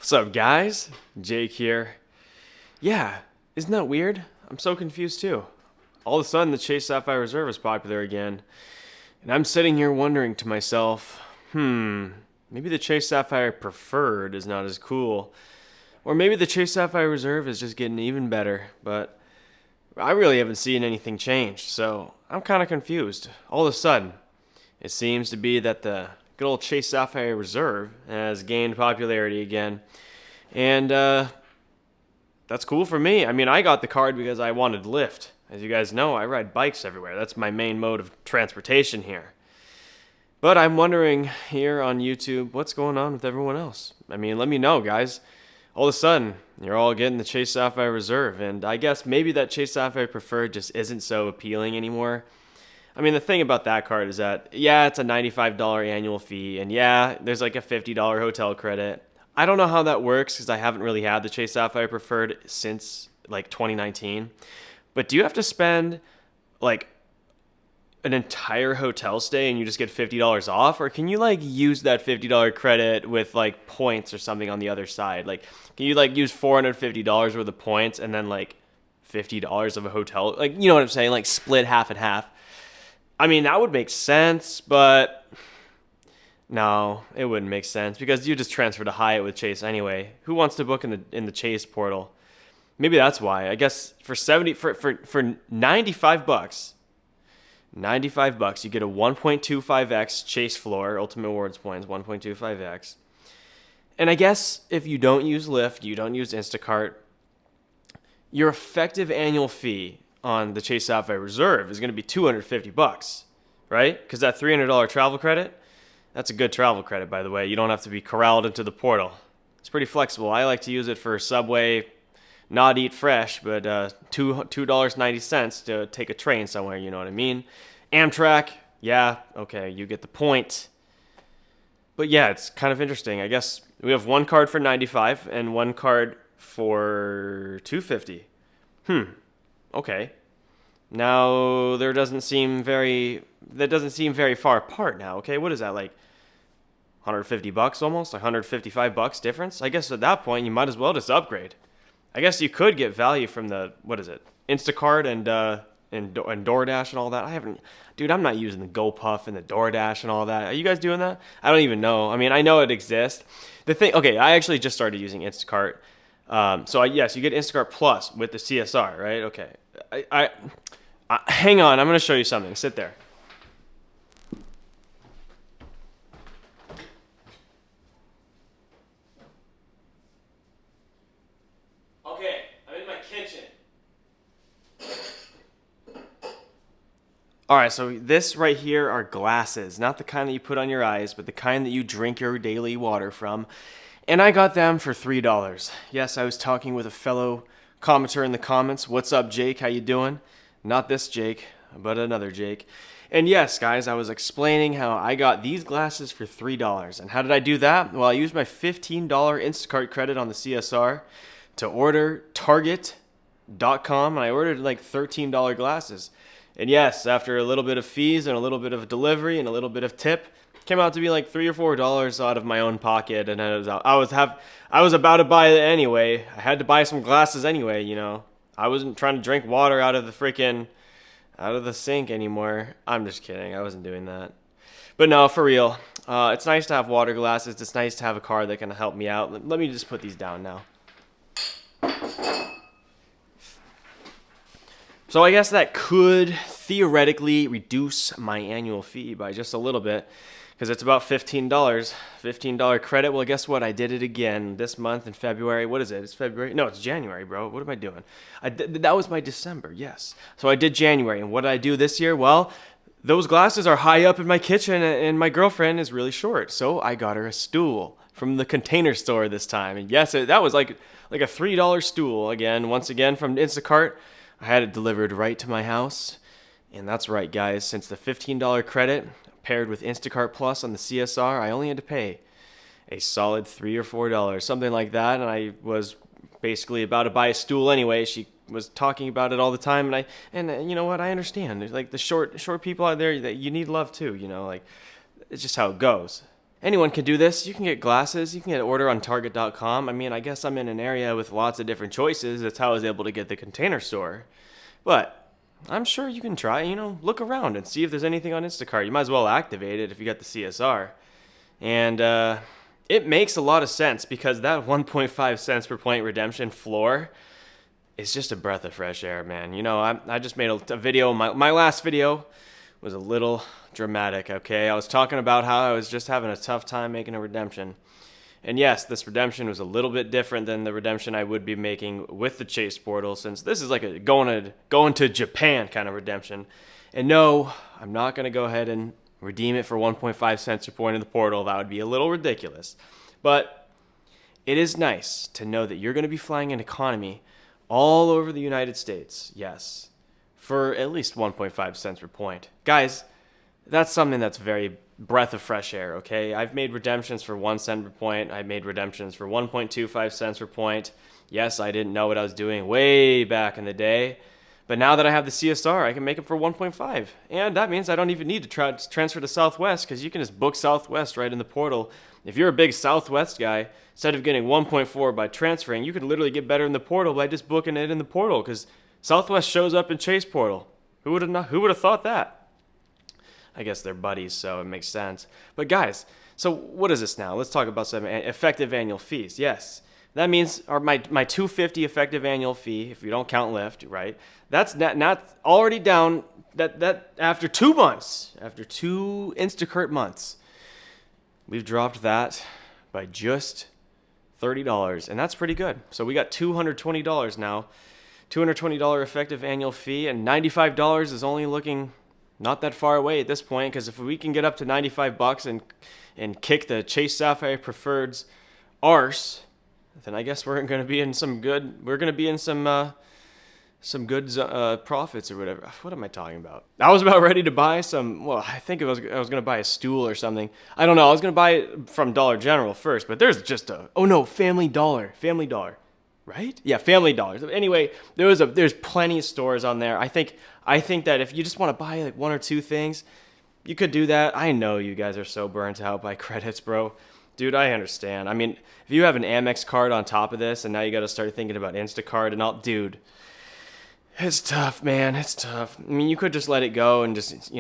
What's up, guys? Jake here. Yeah, isn't that weird? I'm so confused too. All of a sudden, the Chase Sapphire Reserve is popular again. And I'm sitting here wondering to myself, maybe the Chase Sapphire Preferred is not as cool. Or maybe the Chase Sapphire Reserve is just getting even better. But I really haven't seen anything change, so I'm kind of confused. All of a sudden, it seems to be that the good old Chase Sapphire Reserve has gained popularity again. And that's cool for me. I mean, I got the card because I wanted Lyft. As you guys know, I ride bikes everywhere. That's my main mode of transportation here. But I'm wondering here on YouTube, what's going on with everyone else? I mean, let me know, guys. All of a sudden, you're all getting the Chase Sapphire Reserve, and I guess maybe that Chase Sapphire Preferred just isn't so appealing anymore. I mean, the thing about that card is that, yeah, it's a $95 annual fee, and yeah, there's like a $50 hotel credit. I don't know how that works because I haven't really had the Chase Sapphire Preferred since like 2019. But do you have to spend like an entire hotel stay and you just get $50 off, or can you like use that $50 credit with like points or something on the other side? Like, can you like use $450 worth of points and then like $50 of a hotel, like, you know what I'm saying, like split half and half? I mean, that would make sense, but no, it wouldn't make sense because you just transfer to Hyatt with Chase anyway. Who wants to book in the Chase portal? Maybe that's why. I guess for 95 bucks, $95, you get a 1.25x Chase floor, Ultimate Awards points, 1.25x. And I guess if you don't use Lyft, you don't use Instacart, your effective annual fee on the Chase Sapphire Reserve is going to be $250, right? Because that $300 travel credit, that's a good travel credit, by the way. You don't have to be corralled into the portal. It's pretty flexible. I like to use it for Subway, not eat fresh, but $2.90 to take a train somewhere, you know what I mean? Amtrak, yeah, okay, you get the point. But yeah, it's kind of interesting. I guess we have one card for 95 and one card for 250. Okay. Now that doesn't seem very far apart now. Okay, what is that, like $150 almost? $155 difference? I guess at that point you might as well just upgrade. I guess you could get value from the, what is it, Instacart and DoorDash and all that. I'm not using the GoPuff and the DoorDash and all that. Are you guys doing that? I don't even know. I mean, I know it exists. I actually just started using Instacart. Yes, you get Instacart Plus with the CSR, right? Okay. Hang on, I'm going to show you something. Sit there. Okay, I'm in my kitchen. All right, so this right here are glasses, not the kind that you put on your eyes, but the kind that you drink your daily water from. And I got them for $3. Yes, I was talking with a fellow commenter in the comments. What's up, Jake? How you doing? Not this Jake, but another Jake. And yes, guys, I was explaining how I got these glasses for $3. And how did I do that? Well, I used my $15 Instacart credit on the CSR to order Target.com, and I ordered like $13 glasses. And yes, after a little bit of fees and a little bit of delivery and a little bit of tip, it came out to be like $3 or $4 out of my own pocket. And I was about to buy it anyway. I had to buy some glasses anyway, you know. I wasn't trying to drink water out of the sink anymore. I'm just kidding. I wasn't doing that. But no, for real. It's nice to have water glasses. It's nice to have a card that can help me out. Let me just put these down now. So I guess that could theoretically reduce my annual fee by just a little bit, because it's about $15. $15 credit. Well, guess what? I did it again this month in February. What is it? It's February? No, it's January, bro. What am I doing? That was my December, yes. So I did January. And what did I do this year? Well, those glasses are high up in my kitchen, and my girlfriend is really short. So I got her a stool from the Container Store this time. And yes, that was like a $3 stool. Once again, from Instacart. I had it delivered right to my house. And that's right, guys. Since the $15 credit paired with Instacart Plus on the CSR, I only had to pay a solid $3 or $4, something like that. And I was basically about to buy a stool anyway. She was talking about it all the time, and you know what? I understand. There's like the short people out there that you need love too. You know, like it's just how it goes. anyone can do this. You can get glasses. You can get order on Target.com. I mean, I guess I'm in an area with lots of different choices. That's how I was able to get the Container Store. But I'm sure you can try, look around and see if there's anything on Instacart. You might as well activate it if you got the CSR. And it makes a lot of sense because that 1.5 cents per point redemption floor is just a breath of fresh air, man. I just made a video. My last video was a little dramatic, okay? I was talking about how I was just having a tough time making a redemption. And yes, this redemption was a little bit different than the redemption I would be making with the Chase portal, since this is like a going to Japan kind of redemption. And no, I'm not going to go ahead and redeem it for 1.5 cents per point in the portal. That would be a little ridiculous. But it is nice to know that you're going to be flying an economy all over the United States, yes, for at least 1.5 cents per point. Guys, that's something that's very breath of fresh air, okay? I've made redemptions for 1 cent per point. I made redemptions for 1.25 cents per point. Yes, I didn't know what I was doing way back in the day. But now that I have the CSR, I can make it for 1.5. And that means I don't even need to transfer to Southwest, because you can just book Southwest right in the portal. If you're a big Southwest guy, instead of getting 1.4 by transferring, you could literally get better in the portal by just booking it in the portal, because Southwest shows up in Chase portal. Who would have thought that? I guess they're buddies, so it makes sense. But guys, so what is this now? Let's talk about some effective annual fees. Yes, that means my $250 effective annual fee, if you don't count Lyft, right? That's not already down. That after 2 months, after 2 Instacart months, we've dropped that by just $30, and that's pretty good. So we got $220 now, $220 effective annual fee, and $95 is only looking not that far away at this point, because if we can get up to $95 and kick the Chase Sapphire Preferred's arse, then I guess we're going to be in some good profits or whatever. What am I talking about? I was about ready to buy I think I was going to buy a stool or something. I don't know. I was going to buy it from Dollar General first, but there's just Family Dollar, right? Yeah, Family Dollar. Anyway, there's plenty of stores on there. I think that if you just want to buy like 1 or 2 things, you could do that. I know you guys are so burnt out by credits, bro. Dude, I understand. I mean, if you have an Amex card on top of this and now you got to start thinking about Instacart and all, dude, it's tough, man. It's tough. I mean, you could just let it go and just,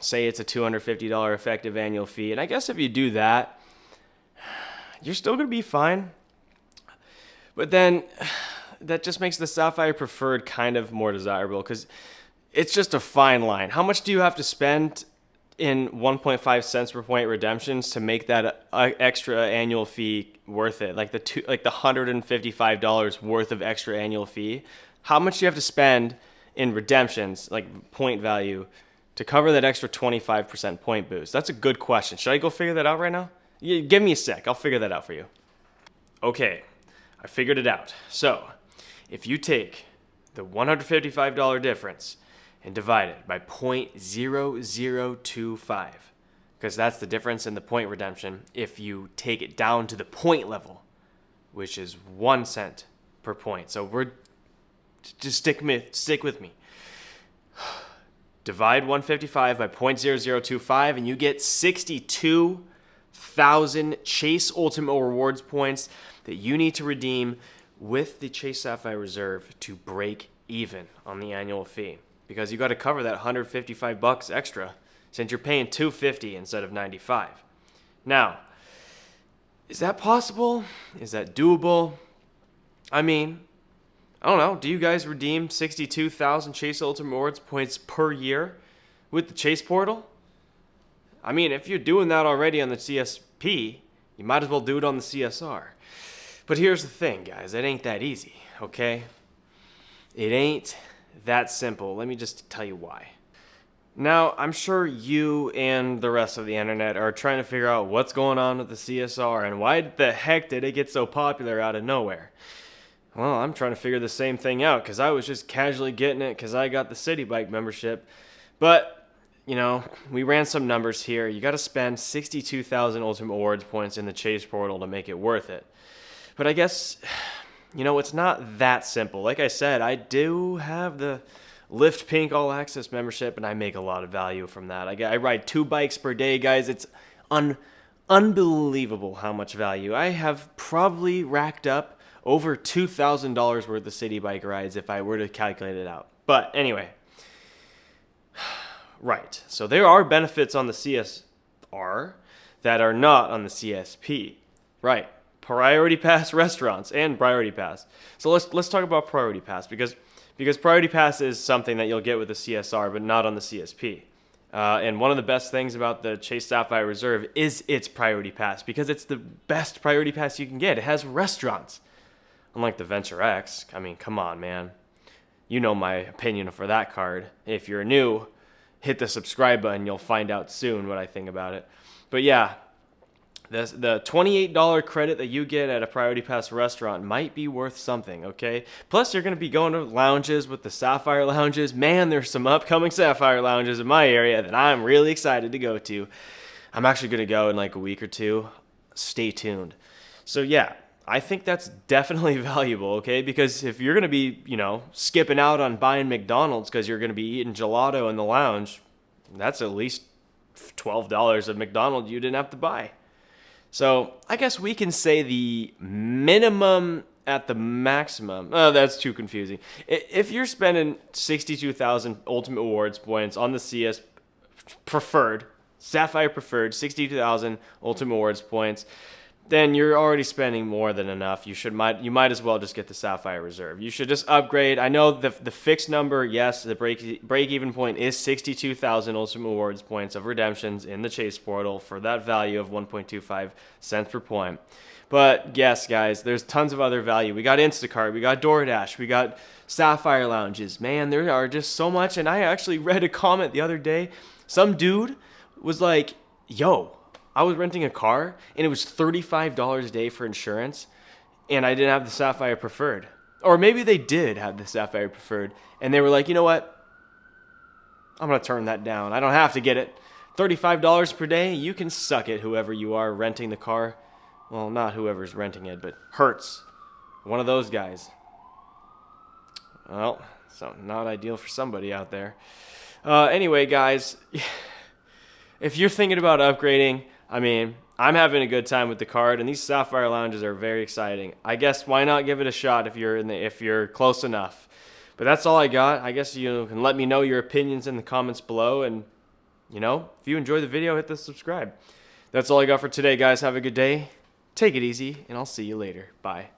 say it's a $250 effective annual fee. And I guess if you do that, you're still going to be fine. But then that just makes the Sapphire Preferred kind of more desirable, because it's just a fine line. How much do you have to spend in 1.5 cents per point redemptions to make that extra annual fee worth it? Like the $155 worth of extra annual fee. How much do you have to spend in redemptions, like point value, to cover that extra 25% point boost? That's a good question. Should I go figure that out right now? Yeah, give me a sec. I'll figure that out for you. Okay, I figured it out. So, if you take the $155 difference and divide it by 0.0025, because that's the difference in the point redemption, if you take it down to the point level, which is 1 cent per point. So just stick with me. Divide 155 by 0.0025 and you get 62,000 Chase Ultimate Rewards points that you need to redeem with the Chase Sapphire Reserve to break even on the annual fee. Because you got to cover that $155 extra, since you're paying $250 instead of $95. Now, is that possible? Is that doable? I mean, I don't know. Do you guys redeem 62,000 Chase Ultimate Rewards points per year with the Chase portal? I mean, if you're doing that already on the CSP, you might as well do it on the CSR. But here's the thing, guys. It ain't that easy, okay? It ain't that simple. Let me just tell you why. Now, I'm sure you and the rest of the internet are trying to figure out what's going on with the CSR and why the heck did it get so popular out of nowhere. Well, I'm trying to figure the same thing out, because I was just casually getting it because I got the City Bike membership. But, we ran some numbers here. You got to spend 62,000 Ultimate Rewards points in the Chase portal to make it worth it. But I guess, it's not that simple. Like I said, I do have the Lyft Pink All Access membership, and I make a lot of value from that. I ride 2 bikes per day, guys. It's unbelievable how much value. I have probably racked up over $2,000 worth of city bike rides if I were to calculate it out. But anyway, right. So there are benefits on the CSR that are not on the CSP. Right. Priority Pass restaurants and Priority Pass. So let's talk about Priority Pass because Priority Pass is something that you'll get with the CSR, but not on the CSP. And one of the best things about the Chase Sapphire Reserve is its Priority Pass because it's the best Priority Pass you can get. It has restaurants. Unlike the Venture X, I mean, come on, man. You know my opinion for that card. If you're new, hit the subscribe button. You'll find out soon what I think about it. But yeah, the $28 credit that you get at a Priority Pass restaurant might be worth something, okay? Plus, you're going to be going to lounges with the Sapphire lounges. Man, there's some upcoming Sapphire lounges in my area that I'm really excited to go to. I'm actually going to go in like a week or two. Stay tuned. So yeah, I think that's definitely valuable, okay? Because if you're going to be, skipping out on buying McDonald's because you're going to be eating gelato in the lounge, that's at least $12 of McDonald's you didn't have to buy. So I guess we can say the minimum at the maximum. Oh, that's too confusing. If you're spending 62,000 Ultimate Awards points on the CS Preferred, Sapphire Preferred, 62,000 Ultimate Awards points, then you're already spending more than enough. You might as well just get the Sapphire Reserve. You should just upgrade. I know the fixed number, yes, the break-even point is 62,000 Ultimate Awards points of redemptions in the Chase portal for that value of 1.25 cents per point. But yes, guys, there's tons of other value. We got Instacart, we got DoorDash, we got Sapphire lounges. Man, there are just so much. And I actually read a comment the other day. Some dude was like, yo, I was renting a car, and it was $35 a day for insurance, and I didn't have the Sapphire Preferred. Or maybe they did have the Sapphire Preferred, and they were like, you know what? I'm going to turn that down. I don't have to get it. $35 per day, you can suck it, whoever you are renting the car. Well, not whoever's renting it, but Hertz. One of those guys. Well, so not ideal for somebody out there. Anyway, guys, if you're thinking about upgrading, I mean, I'm having a good time with the card, and these Sapphire lounges are very exciting. I guess why not give it a shot if you're close enough. But that's all I got. I guess you can let me know your opinions in the comments below, and if you enjoy the video, hit the subscribe. That's all I got for today, guys. Have a good day. Take it easy, and I'll see you later. Bye.